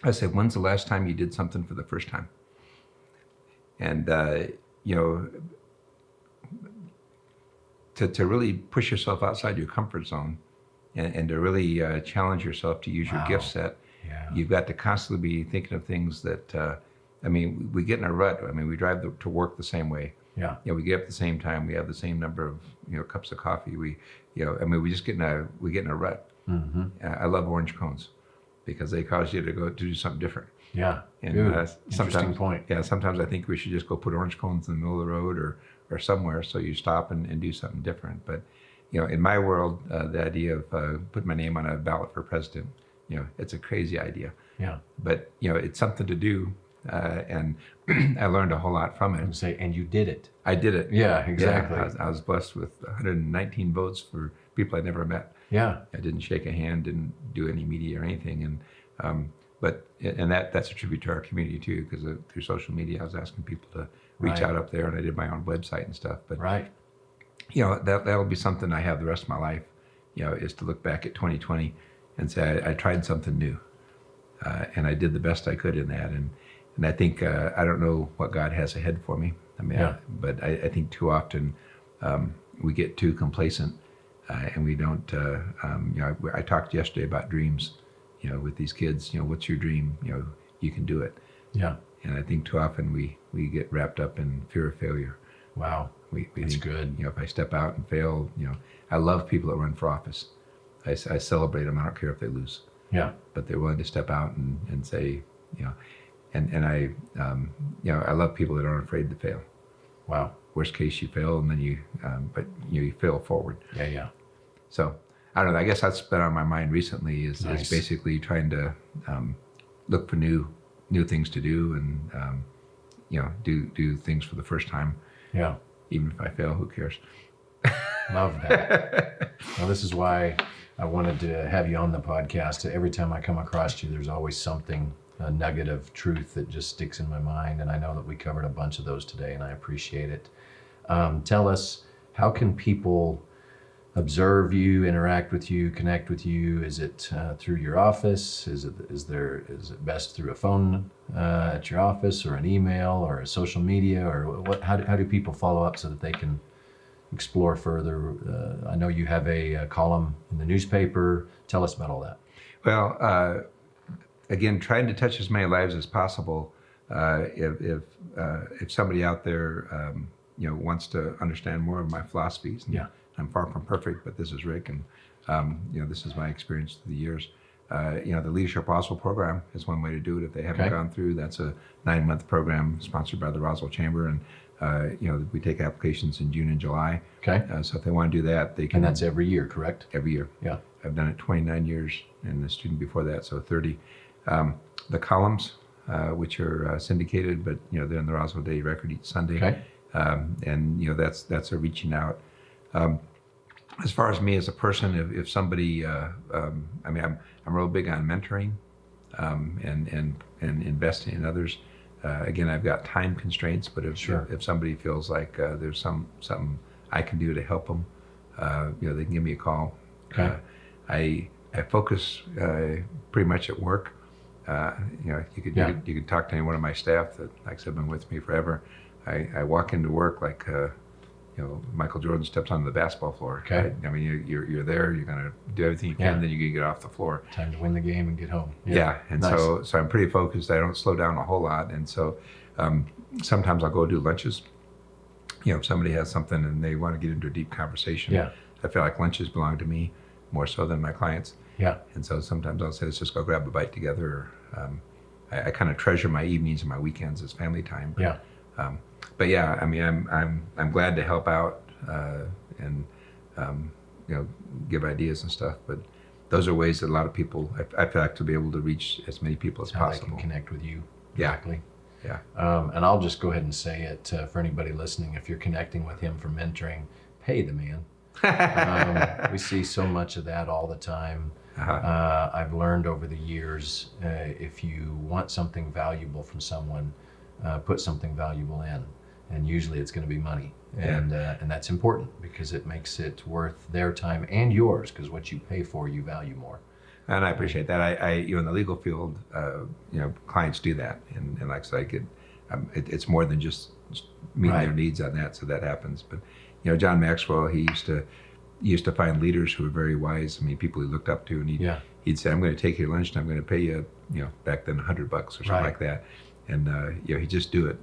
S2: I said, when's the last time you did something for the first time? And, to really push yourself outside your comfort zone and to really challenge yourself to use your gift set, you've got to constantly be thinking of things that I mean, we get in a rut. I mean, we drive to work the same way.
S1: Yeah.
S2: We get up at the same time. We have the same number of cups of coffee. We we just get in a rut.
S1: Mm-hmm.
S2: I love orange cones because they cause you to go to do something different.
S1: Yeah.
S2: And
S1: Good.
S2: sometimes,
S1: Interesting point.
S2: Yeah, sometimes I think we should just go put orange cones in the middle of the road or somewhere so you stop and do something different. But in my world, the idea of putting my name on a ballot for president, it's a crazy idea.
S1: Yeah.
S2: But it's something to do, and I learned a whole lot from it.
S1: And you did it.
S2: I did it.
S1: Yeah, exactly.
S2: Yeah, I was blessed with 119 votes for people I never met.
S1: Yeah.
S2: I didn't shake a hand, didn't do any media or anything, and that's a tribute to our community too, because through social media I was asking people to reach out up there, and I did my own website and stuff. But
S1: right.
S2: That'll be something I have the rest of my life. Is to look back at 2020 and say I tried something new, and I did the best I could in that. And I think I don't know what God has ahead for me. I mean, but I think too often we get too complacent, and we don't. I talked yesterday about dreams. With these kids, what's your dream? You can do it.
S1: Yeah.
S2: And I think too often we get wrapped up in fear of failure.
S1: Wow.
S2: We
S1: That's
S2: think,
S1: good.
S2: If I step out and fail, I love people that run for office. I celebrate them. I don't care if they lose.
S1: Yeah.
S2: But they're willing to step out and say, and I, I love people that aren't afraid to fail.
S1: Wow.
S2: Worst case, you fail, and then you fail forward.
S1: Yeah. Yeah.
S2: So I don't know. I guess that's been on my mind recently. Is basically trying to look for new things to do, and do things for the first time.
S1: Yeah.
S2: Even if I fail, who cares?
S1: Love that. Well, this is why I wanted to have you on the podcast. Every time I come across you, there's always something, a nugget of truth that just sticks in my mind. And I know that we covered a bunch of those today, and I appreciate it. Tell us, how can people observe you, interact with you, connect with you? Is it through your office? Is it best through a phone at your office, or an email, or a social media, or what? How do people follow up so that they can explore further? I know you have a column in the newspaper. Tell us about all that.
S2: Well, again, trying to touch as many lives as possible. If somebody out there wants to understand more of my philosophies.
S1: Yeah.
S2: I'm far from perfect, but this is Rick, and this is my experience through the years. The Leadership Roswell program is one way to do it. If they haven't gone through, that's a 9-month program sponsored by the Roswell Chamber, and we take applications in June and July.
S1: Okay.
S2: So if they want to do that, they can.
S1: And that's every year, correct?
S2: Every year.
S1: Yeah.
S2: I've done it 29 years, and the student before that, so 30. The columns, which are syndicated, but they're in the Roswell Daily Record each Sunday.
S1: Okay.
S2: And that's a reaching out. As far as me as a person, if somebody, I'm real big on mentoring, and investing in others. Again, I've got time constraints, but if somebody feels like there's something I can do to help them, they can give me a call.
S1: Okay.
S2: I focus pretty much at work. You could talk to any one of my staff that, like I said, have been with me forever. I walk into work like Michael Jordan steps onto the basketball floor.
S1: Okay.
S2: Right? I mean, you're there. You're gonna do everything you can. Then you can get off the floor.
S1: Time to win the game and get home.
S2: Yeah. And
S1: nice.
S2: so I'm pretty focused. I don't slow down a whole lot. And so sometimes I'll go do lunches. If somebody has something and they want to get into a deep conversation, I feel like lunches belong to me more so than my clients.
S1: Yeah.
S2: And so sometimes I'll say, let's just go grab a bite together. I kind of treasure my evenings and my weekends as family time. But yeah, I mean, I'm glad to help out and give ideas and stuff. But those are ways that a lot of people, I feel like, to be able to reach as many people as possible.
S1: How they can connect with you
S2: directly.
S1: Yeah. And I'll just go ahead and say it for anybody listening. If you're connecting with him for mentoring, pay the man. We see so much of that all the time. I've learned over the years, if you want something valuable from someone, put something valuable in. And usually it's going to be money, and that's important because it makes it worth their time and yours, because what you pay for, you value more.
S2: And I appreciate that. I in the legal field, clients do that, and like I said, it's more than just meeting their needs on that. So that happens. But John Maxwell, he used to find leaders who were very wise. I mean, people he looked up to, and he'd say, "I'm going to take your lunch, and I'm going to pay you, back then $100 or something like that." And you just do it.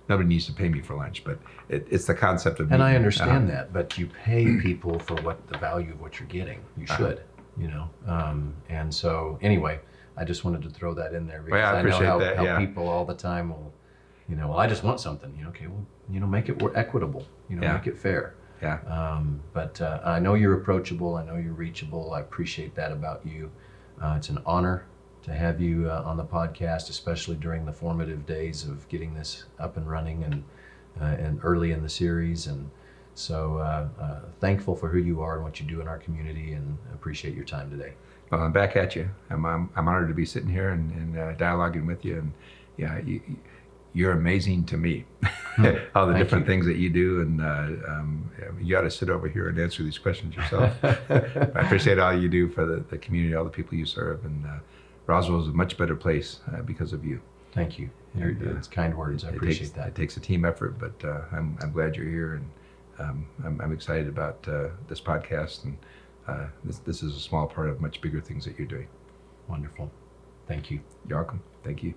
S2: Nobody needs to pay me for lunch, but it's the concept of.
S1: And I understand that, but you pay people for the value of what you're getting. You should, And so anyway, I just wanted to throw that in there because
S2: I appreciate
S1: know
S2: that,
S1: how people all the time will, well, I just want something. Okay, well, make it equitable. Make it fair.
S2: Yeah.
S1: But I know you're approachable. I know you're reachable. I appreciate that about you. It's an honor to have you on the podcast, especially during the formative days of getting this up and running and early in the series. And so thankful for who you are and what you do in our community, and appreciate your time today.
S2: Well, I'm back at you. I'm honored to be sitting here and dialoguing with you. And yeah, you're amazing to me. All the different things that you do, and you got to sit over here and answer these questions yourself. I appreciate all you do for the community, all the people you serve, and Roswell is a much better place because of you.
S1: Thank you. It's kind words. I appreciate that.
S2: It takes a team effort, but I'm glad you're here, and I'm excited about this podcast, and this is a small part of much bigger things that you're doing.
S1: Wonderful. Thank you.
S2: You're welcome. Thank you.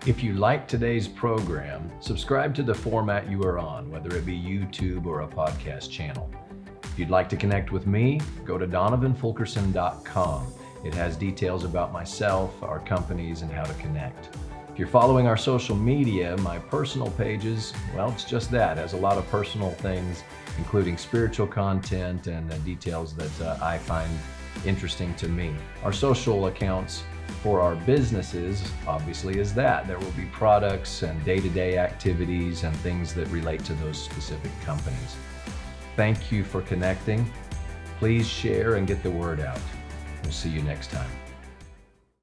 S1: If you like today's program, subscribe to the format you are on, whether it be YouTube or a podcast channel. If you'd like to connect with me, go to donovanfulkerson.com. It has details about myself, our companies, and how to connect. If you're following our social media, my personal pages, well, it's just that. It has a lot of personal things, including spiritual content and details that I find interesting to me. Our social accounts for our businesses, obviously, is that. There will be products and day-to-day activities and things that relate to those specific companies. Thank you for connecting. Please share and get the word out. We'll see you next time.